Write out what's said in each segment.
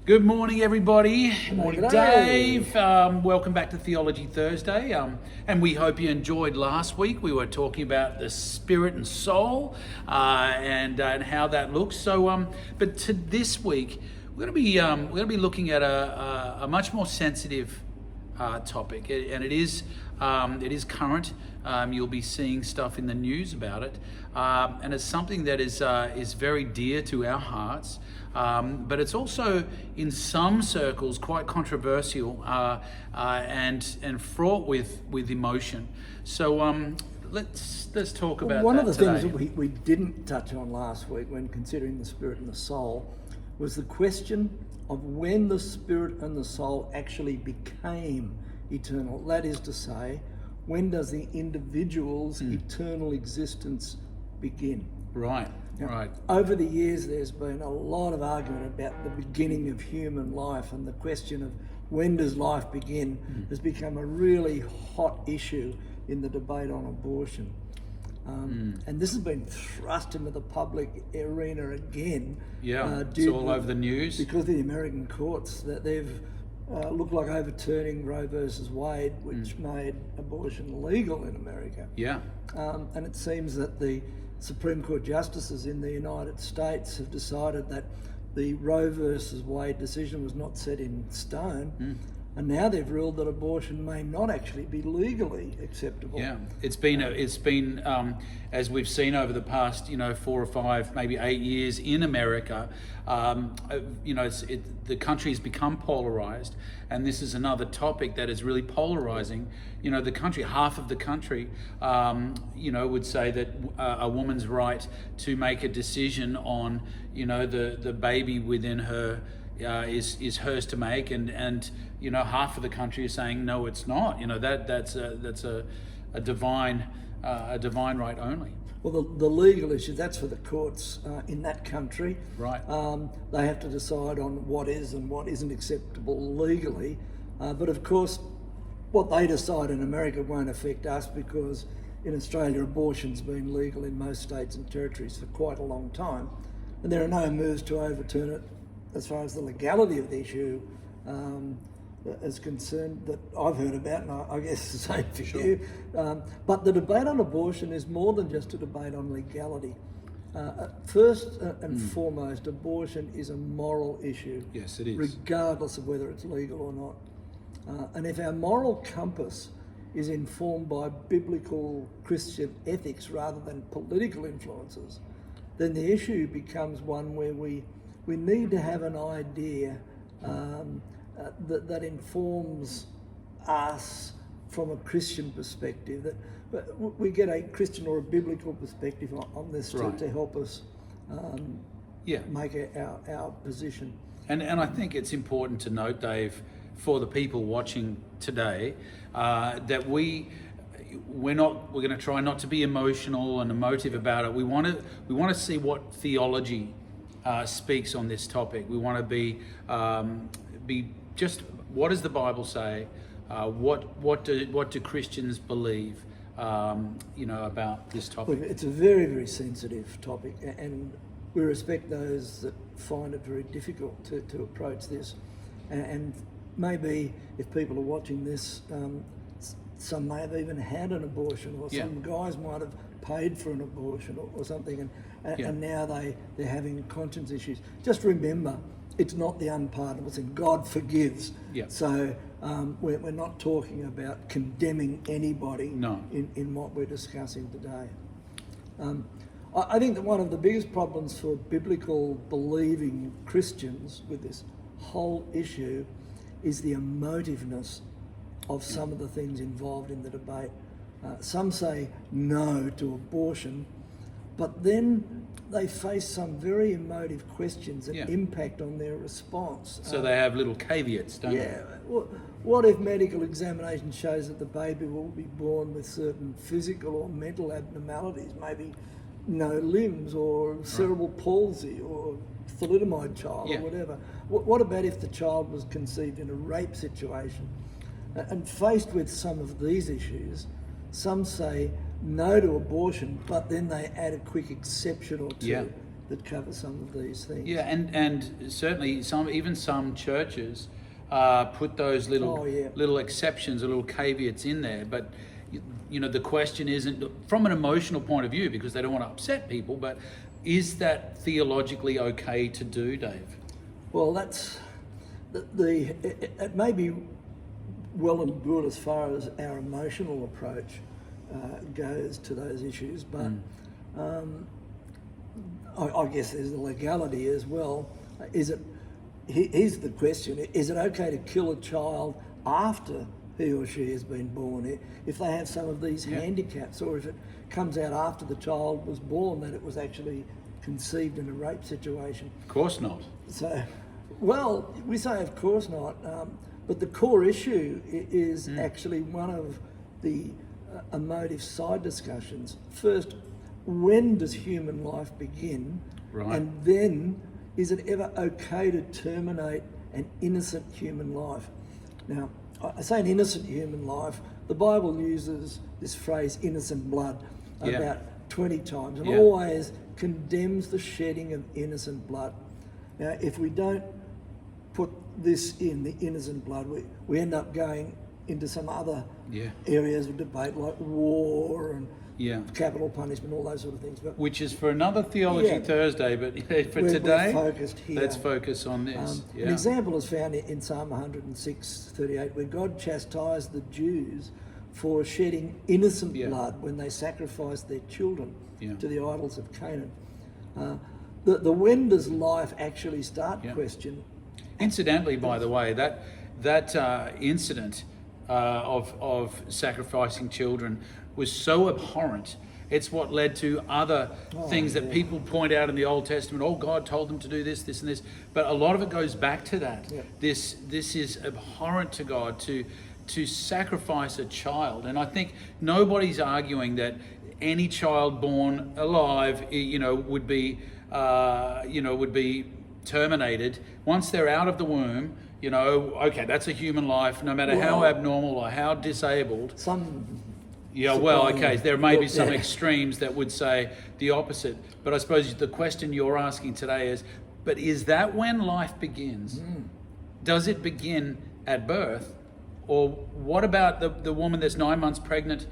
Good morning, everybody. Good morning, G'day. Dave. Welcome back to Theology Thursday. And we hope you enjoyed last week. We were talking about the spirit and soul and how that looks. So, but to this week, we're going to be looking at a much more sensitive topic, and it is current. You'll be seeing stuff in the news about it, and it's something that is very dear to our hearts. But it's also, in some circles, quite controversial and fraught with emotion. So let's talk about one that of the today. things that we didn't touch on last week when considering the spirit and the soul was the question of when the spirit and the soul actually became eternal. That is to say, when does the individual's eternal existence begin? Right. Now, Right. Over the years, there's been a lot of argument about the beginning of human life, and the question of when does life begin has become a really hot issue in the debate on abortion. And this has been thrust into the public arena again. Yeah, it's all over the news. Because of the American courts, that they've looked like overturning Roe versus Wade, which made abortion legal in America. Yeah. And it seems that the Supreme Court justices in the United States have decided that the Roe versus Wade decision was not set in stone, and now they've ruled that abortion may not actually be legally acceptable. Yeah, it's been as we've seen over the past 4 or 5, maybe 8 years in America. The country's become polarized, and this is another topic that is really polarizing. The country, half of the country, would say that a woman's right to make a decision on, the baby within her is hers to make, and half of the country is saying no, it's not. That's a divine right only. Well, the legal issue, that's for the courts in that country. Right. They have to decide on what is and what isn't acceptable legally. But of course, what they decide in America won't affect us, because in Australia, abortion's been legal in most states and territories for quite a long time. And there are no moves to overturn it as far as the legality of the issue is concerned that I've heard about, and I guess the same for you. But the debate on abortion is more than just a debate on legality. First and foremost, abortion is a moral issue. Yes, it is. Regardless of whether it's legal or not. And if our moral compass is informed by biblical Christian ethics rather than political influences, then the issue becomes one where we need to have an idea that informs us from a Christian perspective, that we get a Christian or a biblical perspective on this to help us make our position. And I think it's important to note, Dave, for the people watching today, that we're going to try not to be emotional and emotive about it. We want to see what theology speaks on this topic. We want to be just, what does the Bible say? What do Christians believe? About this topic. It's a very, very sensitive topic, and we respect those that find it very difficult to approach this. And maybe if people are watching this, some may have even had an abortion, or some guys might have paid for an abortion or something, and now they're having conscience issues. Just remember, it's not the unpardonable sin. God forgives. Yeah. So we're not talking about condemning anybody No. in what we're discussing today. I think that one of the biggest problems for biblical believing Christians with this whole issue is the emotiveness of some of the things involved in the debate. Some say no to abortion, but then they face some very emotive questions that impact on their response. So they have little caveats, don't they? Yeah. What if medical examination shows that the baby will be born with certain physical or mental abnormalities, maybe no limbs or cerebral palsy or thalidomide child or whatever? What about if the child was conceived in a rape situation? And faced with some of these issues, some say no to abortion, but then they add a quick exception or two. that cover some of these things. Yeah, and certainly some churches put those little exceptions, little caveats in there. But the question isn't from an emotional point of view, because they don't want to upset people, but is that theologically okay to do, Dave? Well, that's it may be well and good as far as our emotional approach goes to those issues, but I guess there's the legality as well. Here's the question: is it okay to kill a child after he or she has been born, if they have some of these handicaps, or if it comes out after the child was born that it was actually conceived in a rape situation? Of course not. So, well, we say of course not, but the core issue is actually one of the emotive side discussions. First, when does human life begin? Right. And then, is it ever okay to terminate an innocent human life? Now, I say an innocent human life. The Bible uses this phrase innocent blood about 20 times, and always condemns the shedding of innocent blood. Now, if we don't put this in, the innocent blood, we end up going into some other areas of debate like war and capital punishment, all those sort of things. But which is for another Theology Thursday, but for today, we're focused here. Let's focus on this. An example is found in Psalm 106:38, where God chastised the Jews for shedding innocent blood when they sacrificed their children to the idols of Canaan. The when does life actually start question. Incidentally, by the way, that incident of sacrificing children was so abhorrent. It's what led to other things that people point out in the Old Testament. Oh, God told them to do this, this, and this. But a lot of it goes back to that. Yeah. This is abhorrent to God to sacrifice a child. And I think nobody's arguing that any child born alive, would be terminated once they're out of the womb. Okay, that's a human life, no matter how abnormal or how disabled. There may be some extremes that would say the opposite. But I suppose the question you're asking today is that when life begins? Does it begin at birth? Or what about the woman that's 9 months pregnant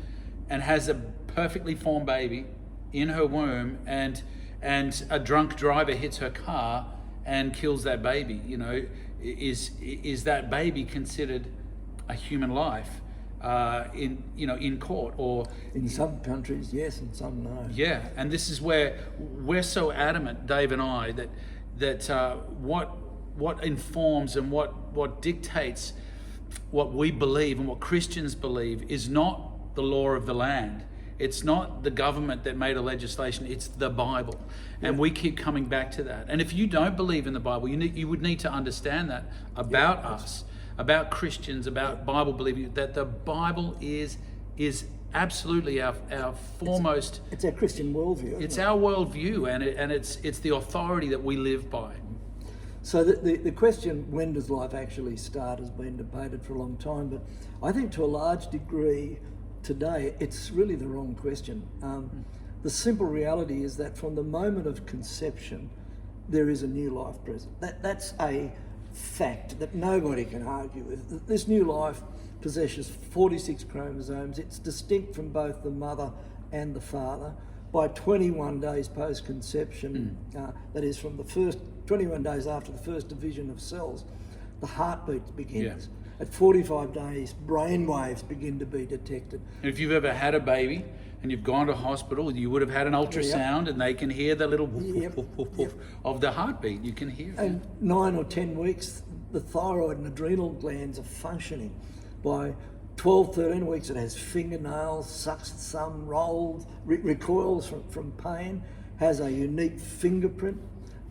and has a perfectly formed baby in her womb, and a drunk driver hits her car and kills that baby? Is that baby considered a human life in court? Or in some countries, yes, and some no. Yeah, and this is where we're so adamant, Dave and I, that what informs and what dictates what we believe and what Christians believe is not the law of the land. It's not the government that made a legislation, it's the Bible. And we keep coming back to that. And if you don't believe in the Bible, you would need to understand that about us, about Christians, about Bible believing, that the Bible is absolutely our foremost. It's our Christian worldview. It's our worldview, and it's the authority that we live by. So the question, when does life actually start, has been debated for a long time, but I think to a large degree today, it's really the wrong question. The simple reality is that from the moment of conception, there is a new life present. That's a fact that nobody can argue with. This new life possesses 46 chromosomes. It's distinct from both the mother and the father. By 21 days post-conception, that is from the first 21 days after the first division of cells, the heartbeat begins. At 45 days, brain waves begin to be detected. And if you've ever had a baby and you've gone to hospital, you would have had an ultrasound, and they can hear the little woof, woof, woof, woof of the heartbeat. You can hear it. And 9 or 10 weeks, the thyroid and adrenal glands are functioning. By 12, 13 weeks, it has fingernails, sucks some, rolls, recoils from pain, has a unique fingerprint.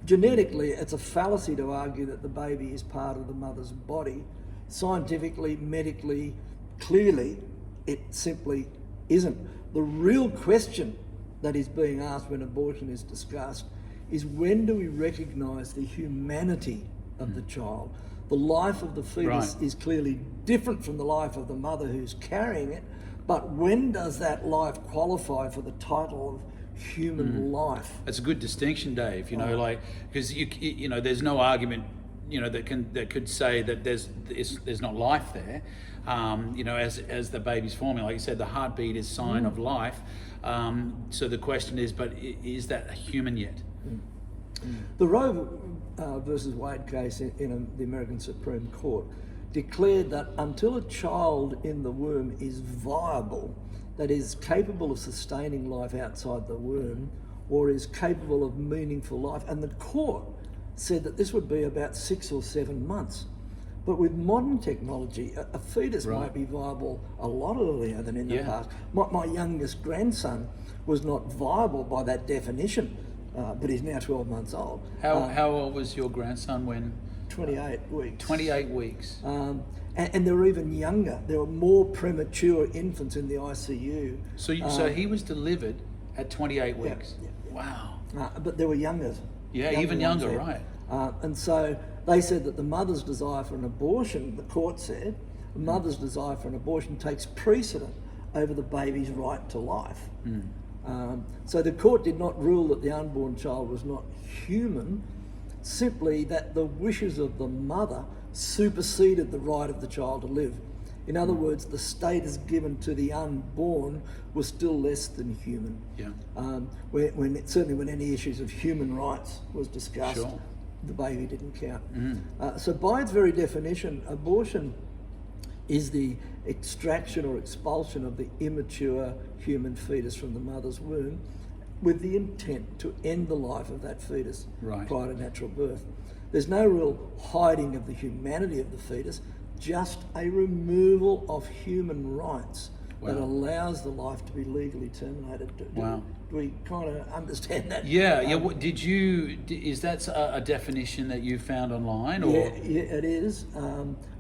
Genetically, it's a fallacy to argue that the baby is part of the mother's body. Scientifically, medically, clearly, it simply isn't. The real question that is being asked when abortion is discussed is, when do we recognise the humanity of the child? The life of the fetus is clearly different from the life of the mother who's carrying it, but when does that life qualify for the title of human life. That's a good distinction, Dave. Like, because there's no argument, that could say that there's not life there. As the baby's forming, like you said, the heartbeat is sign of life. So the question is, but is that a human yet? The Roe versus Wade case in the American Supreme Court declared that until a child in the womb is viable, that is capable of sustaining life outside the womb, or is capable of meaningful life, and the court said that this would be about 6 or 7 months. But with modern technology, a fetus might be viable a lot earlier than in the past. My youngest grandson was not viable by that definition, but he's now 12 months old. How old was your grandson when? 28 weeks. 28 weeks. And they were even younger. There were more premature infants in the ICU. So he was delivered at 28 weeks? Yeah. Wow. But there were younger. Yeah, even younger, right. And so they said that the mother's desire for an abortion, the court said, the mother's desire for an abortion takes precedent over the baby's right to life. So the court did not rule that the unborn child was not human, simply that the wishes of the mother superseded the right of the child to live. In other words, the status given to the unborn was still less than human. Yeah. Certainly when any issues of human rights was discussed, the baby didn't count. So by its very definition, abortion is the extraction or expulsion of the immature human fetus from the mother's womb with the intent to end the life of that fetus prior to natural birth. There's no real hiding of the humanity of the fetus, just a removal of human rights that allows the life to be legally terminated. Do we kind of understand that? Yeah. Is that a definition that you found online? Or? Yeah, it is.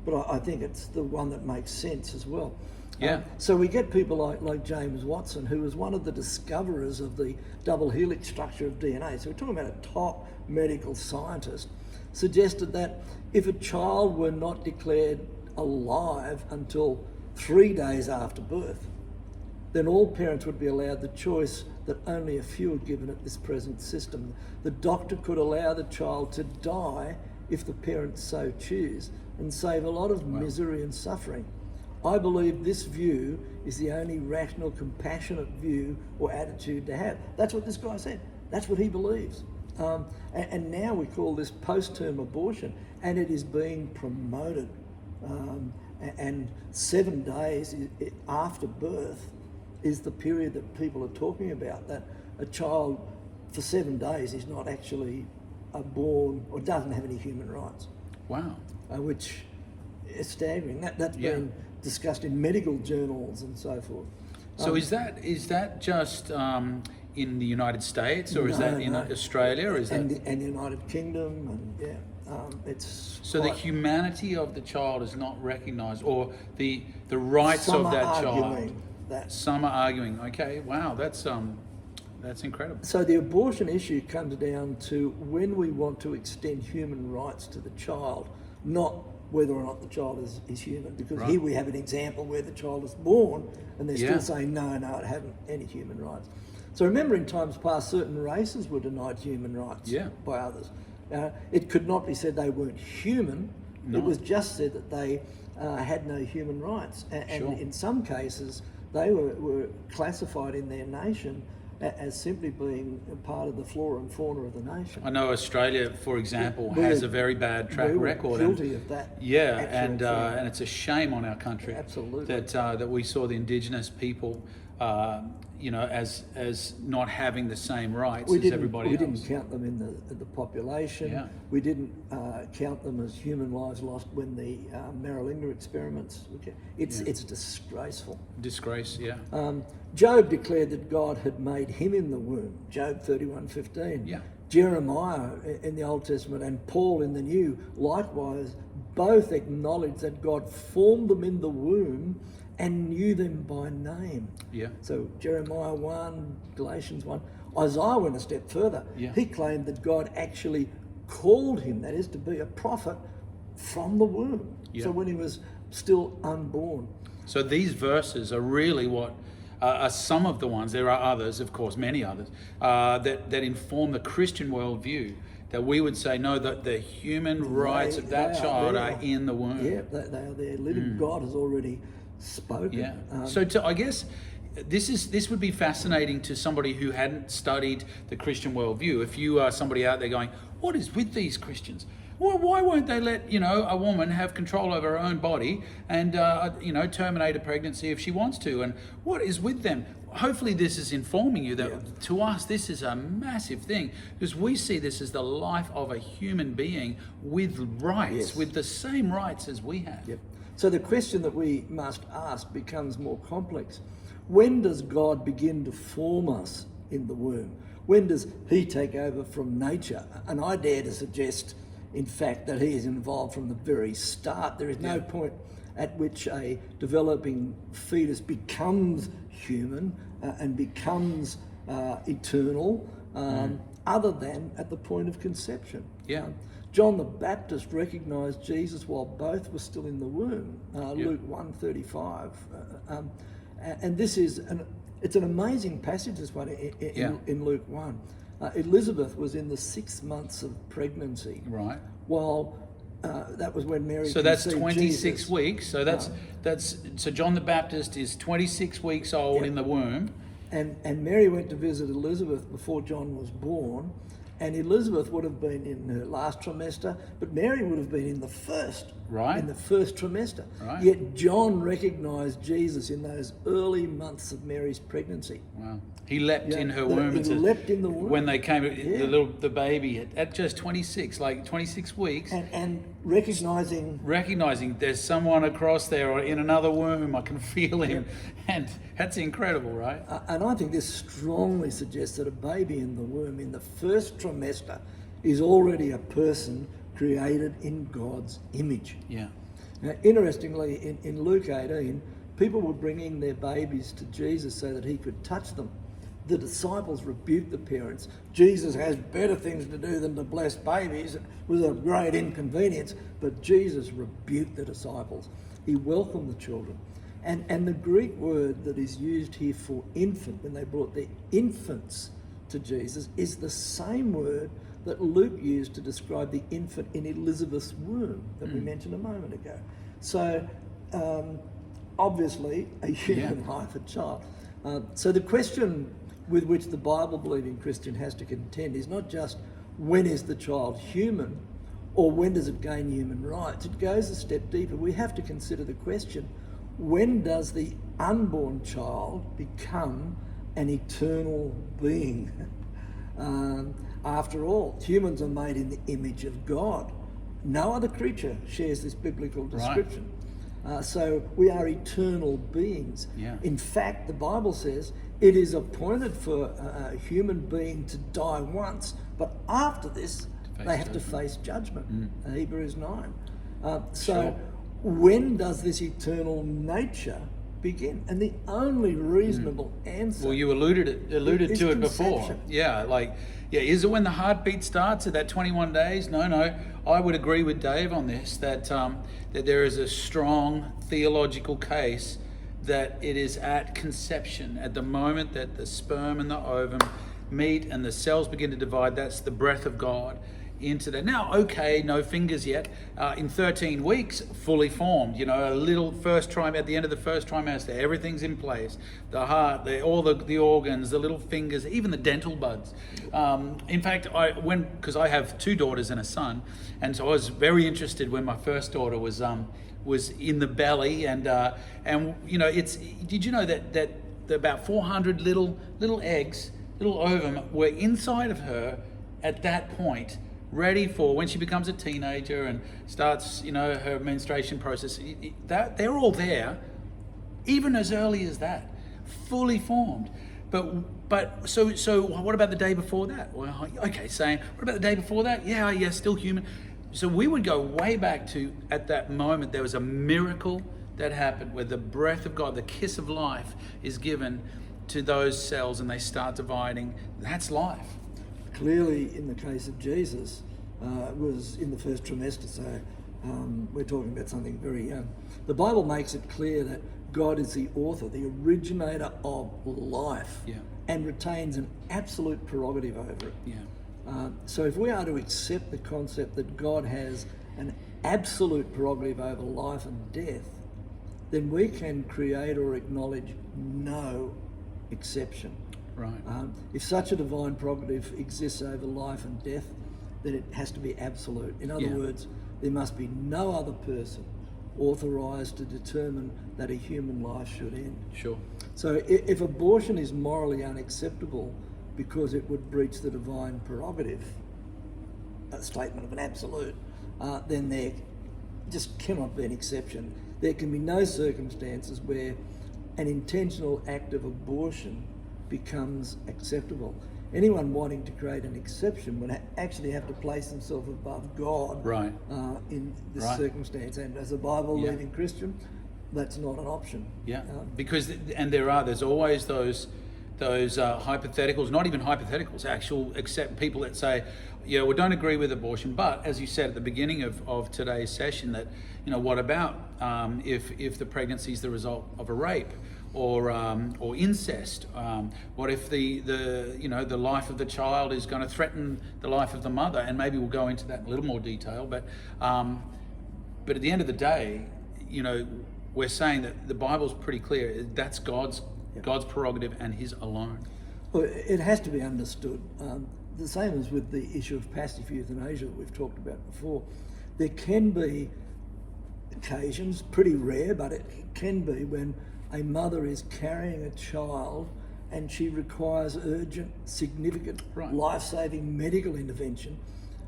But I think it's the one that makes sense as well. Yeah. So we get people like James Watson, who was one of the discoverers of the double helix structure of DNA. So we're talking about a top medical scientist, suggested that if a child were not declared alive until 3 days after birth, then all parents would be allowed the choice that only a few are given at this present system. The doctor could allow the child to die if the parents so choose and save a lot of misery and suffering. I believe this view is the only rational, compassionate view or attitude to have. That's what this guy said. That's what he believes. And now we call this post-term abortion, and it is being promoted. And 7 days after birth is the period that people are talking about, that a child for 7 days is not actually born or doesn't have any human rights. Wow. Which is staggering. That's been discussed in medical journals and so forth. So is that just in the United States, or is that in Australia, or is and the United Kingdom, and it's so the humanity of the child is not recognised, or the rights of that child. Some are arguing. Okay, wow, that's incredible. So the abortion issue comes down to when we want to extend human rights to the child, not whether or not the child is human, because here we have an example where the child is born and they're still saying no, it hasn't any human rights. So remember, in times past, certain races were denied human rights by others. It could not be said they weren't human. No. It was just said that they had no human rights. And in some cases, they were classified in their nation as simply being a part of the flora and fauna of the nation. I know Australia, for example, has a very bad track record. Guilty of that. Yeah, and it's a shame on our country. Absolutely. That we saw the Indigenous people, as not having the same rights as everybody else. We didn't count them in the population. Yeah. We didn't count them as human lives lost when the Maralinga experiments. It's disgraceful. Disgrace, yeah. Job declared that God had made him in the womb. Job 31:15. Yeah. Jeremiah in the Old Testament and Paul in the New, likewise, both acknowledged that God formed them in the womb and knew them by name. Yeah. So Jeremiah 1, Galatians 1. Isaiah went a step further. Yeah. He claimed that God actually called him, that is, to be a prophet from the womb. Yeah. So when he was still unborn. So these verses are really what are some of the ones. There are others, of course, many others, that inform the Christian worldview. That we would say, no, that the human rights of that child are in the womb. Yeah, they are there. Living God has already spoken. Yeah. I guess this would be fascinating to somebody who hadn't studied the Christian worldview. If you are somebody out there going, what is with these Christians? Well, why won't they let a woman have control over her own body and terminate a pregnancy if she wants to? And what is with them? Hopefully this is informing you that to us this is a massive thing, because we see this as the life of a human being with rights, with the same rights as we have. Yep. So the question that we must ask becomes more complex. When does God begin to form us in the womb? When does he take over from nature? And I dare to suggest, in fact, that he is involved from the very start. There is no point at which a developing fetus becomes human and becomes eternal, other than at the point of conception. John the Baptist recognised Jesus while both were still in the womb. Luke 1:35, and this is it's an amazing passage. This one in Luke 1. Elizabeth was in the 6 months of pregnancy. Right. While that was when Mary. So that's 26 Jesus. weeks. So so John the Baptist is 26 weeks old in the womb. And Mary went to visit Elizabeth before John was born, and Elizabeth would have been in her last trimester, but Mary would have been in the first. Right. In the first trimester. Right. Yet John recognised Jesus in those early months of Mary's pregnancy. Wow. He leapt in her womb. He leapt in the womb. When they came, the baby at just 26, like 26 weeks. And recognising there's someone across there or in another womb, I can feel him. And that's incredible, right? And I think this strongly suggests that a baby in the womb in the first trimester is already a person created in God's image. Yeah. Now, interestingly, in Luke 18, people were bringing their babies to Jesus so that he could touch them. The disciples rebuked the parents. Jesus has better things to do than to bless babies. It was a great inconvenience, but Jesus rebuked the disciples. He welcomed the children. And the Greek word that is used here for infant, when they brought their infants to Jesus, is the same word that Luke used to describe the infant in Elizabeth's womb that we mentioned a moment ago. So, obviously, a human life, a child. So the question with which the Bible-believing Christian has to contend is not just when is the child human or when does it gain human rights. It goes a step deeper. We have to consider the question, when does the unborn child become an eternal being? After all, humans are made in the image of God. No other creature shares this biblical description. Right. So we are eternal beings. Yeah. In fact, the Bible says it is appointed for a human being to die once, but after this, they have to face judgment. Hebrews 9. When does this eternal nature begin? And the only reasonable answer. Well, you alluded to it before. Is it when the heartbeat starts at that 21 days? No. I would agree with Dave on this, that there is a strong theological case that it is at conception, at the moment that the sperm and the ovum meet and the cells begin to divide. That's the breath of God into that. Now, okay, no fingers yet. In 13 weeks, fully formed. A little first trimester. At the end of the first trimester, everything's in place. The heart, all the organs, the little fingers, even the dental buds. In fact, because I have 2 daughters and a son, and so I was very interested when my first daughter was in the belly, and it's. Did you know that about 400 little eggs, little ovum, were inside of her at that point, ready for when she becomes a teenager and starts, her menstruation process. They're all there, even as early as that, fully formed. But so what about the day before that? Well, okay, saying what about the day before that? Yeah, still human. So we would go way back to, at that moment, there was a miracle that happened where the breath of God, the kiss of life, is given to those cells and they start dividing. That's life. Clearly, in the case of Jesus, was in the first trimester, so we're talking about something very young. The Bible makes it clear that God is the author, the originator of life, and retains an absolute prerogative over it. So if we are to accept the concept that God has an absolute prerogative over life and death, then we can create or acknowledge no exception. Right. If such a divine prerogative exists over life and death, then it has to be absolute. In other words, there must be no other person authorised to determine that a human life should end. Sure. So if abortion is morally unacceptable because it would breach the divine prerogative, a statement of an absolute, then there just cannot be an exception. There can be no circumstances where an intentional act of abortion becomes acceptable. Anyone wanting to create an exception would actually have to place themselves above God in this circumstance. And as a Bible-believing Christian, that's not an option. Because there's always those hypotheticals, not even hypotheticals, actual accept people that say, we don't agree with abortion, but as you said at the beginning of today's session, that what about if the pregnancy is the result of a rape or incest? What if the life of the child is going to threaten the life of the mother? And maybe we'll go into that in a little more detail. But at the end of the day, we're saying that the Bible's pretty clear. That's God's prerogative and His alone. Well, it has to be understood. The same as with the issue of passive euthanasia that we've talked about before. There can be occasions, pretty rare, but it can be when a mother is carrying a child and she requires urgent, significant, life-saving medical intervention.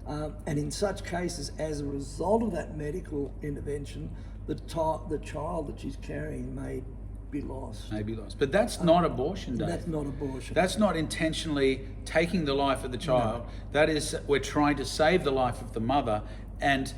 And in such cases, as a result of that medical intervention, the child that she's carrying may be lost. But that's not abortion, Dave. That's not abortion. That's not intentionally taking the life of the child. No. That is, we're trying to save the life of the mother, and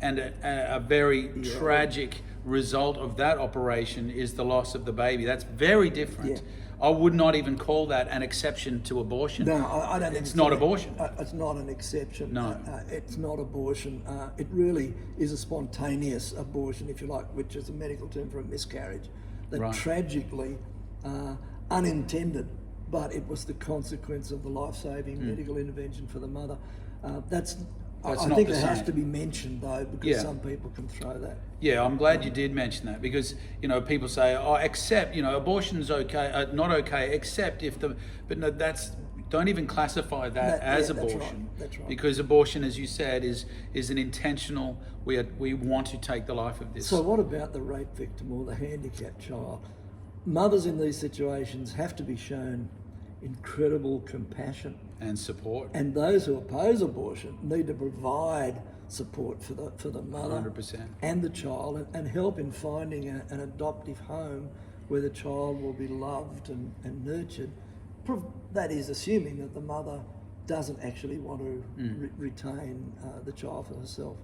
a very tragic result of that operation is the loss of the baby. That's very different. I would not even call that an exception to abortion. No, I don't think it's not abortion. It's not an exception. No. It's not abortion. It really is a spontaneous abortion, if you like, which is a medical term for a miscarriage. That tragically, unintended, but it was the consequence of the life-saving medical intervention for the mother. I think it has to be mentioned, though, because some people can throw that. Yeah, I'm glad you did mention that, because people say, except abortion's okay, not okay, except if but no, don't even classify that as abortion. That's right. Because abortion, as you said, is an intentional. We want to take the life of this. So what about the rape victim or the handicapped child? Mothers in these situations have to be shown incredible compassion and support. And those who oppose abortion need to provide support for the mother 100%. And the child, and help in finding an adoptive home where the child will be loved and nurtured. That is assuming that the mother doesn't actually want to retain the child for herself.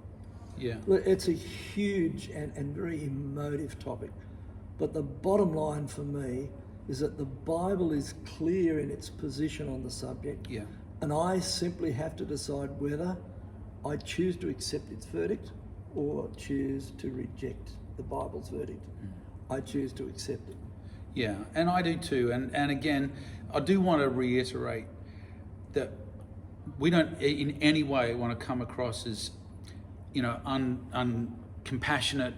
Look, it's a huge and very emotive topic, but the bottom line for me is that the Bible is clear in its position on the subject, and I simply have to decide whether I choose to accept its verdict or choose to reject the Bible's verdict. I choose to accept it. Yeah, and I do too. And again, I do want to reiterate that we don't in any way want to come across as, uncompassionate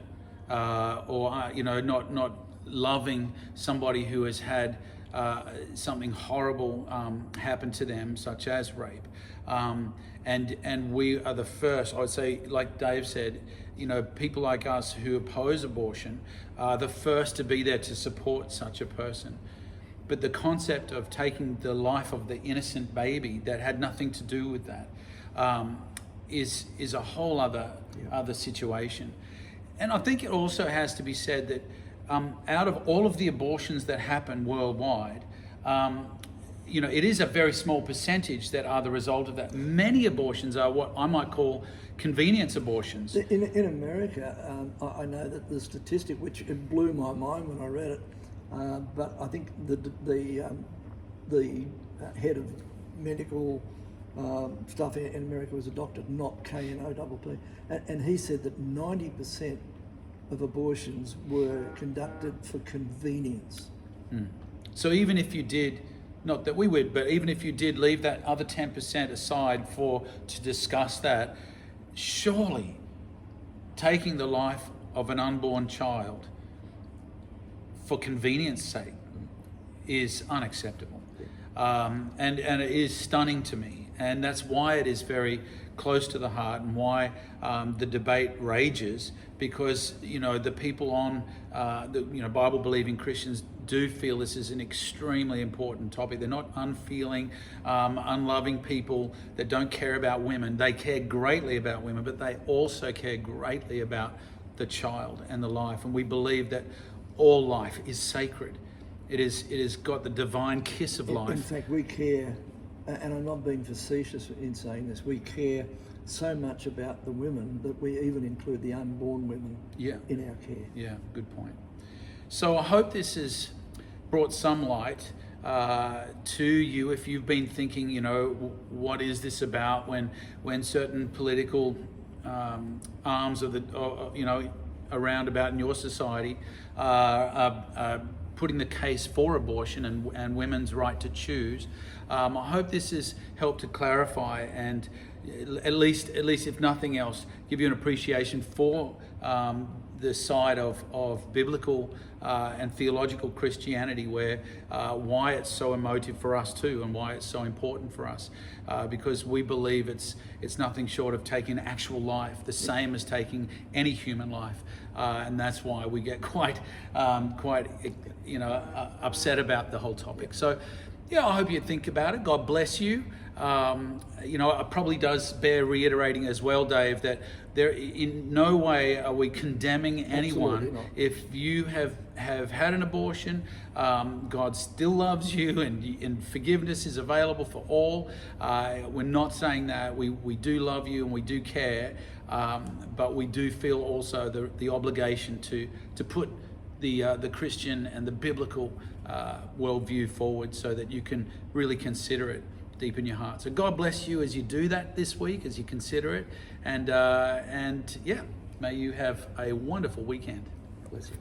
or not loving somebody who has had something horrible happen to them, such as rape. And we are the first, I would say, like Dave said, people like us who oppose abortion are the first to be there to support such a person. But the concept of taking the life of the innocent baby that had nothing to do with that is a whole other situation. And I think it also has to be said that out of all of the abortions that happen worldwide, it is a very small percentage that are the result of that. Many abortions are what I might call convenience abortions. In America, I know that the statistic, which it blew my mind when I read it, but I think the head of medical stuff in America was adopted, not KNOPP. And he said that 90% of abortions were conducted for convenience. So even if you did, not that we would, but even if you did leave that other 10% aside to discuss that, surely taking the life of an unborn child for convenience sake is unacceptable. And it is stunning to me. And that's why it is very close to the heart, and why the debate rages, because, the people on, Bible-believing Christians do feel this is an extremely important topic. They're not unfeeling, unloving people that don't care about women. They care greatly about women, but they also care greatly about the child and the life. And we believe that all life is sacred. It is got the divine kiss of life. In fact, we care, and I'm not being facetious in saying this, we care so much about the women that we even include the unborn women in our care. Yeah, good point. So I hope this has brought some light to you if you've been thinking, what is this about when certain political arms of the, around about in your society are putting the case for abortion and women's right to choose. I hope this has helped to clarify and at least if nothing else, give you an appreciation for the side of biblical and theological Christianity, where why it's so emotive for us too, and why it's so important for us, because we believe it's nothing short of taking actual life, the same as taking any human life, and that's why we get quite upset about the whole topic. So I hope you think about it. God bless you. It probably does bear reiterating as well, Dave, that there in no way are we condemning anyone. If you have had an abortion, God still loves you, and forgiveness is available for all. We're not saying that. We do love you and we do care, but we do feel also the obligation to put the Christian and the biblical worldview forward, so that you can really consider it deep in your heart. So God bless you as you do that this week, as you consider it, and may you have a wonderful weekend. Bless you.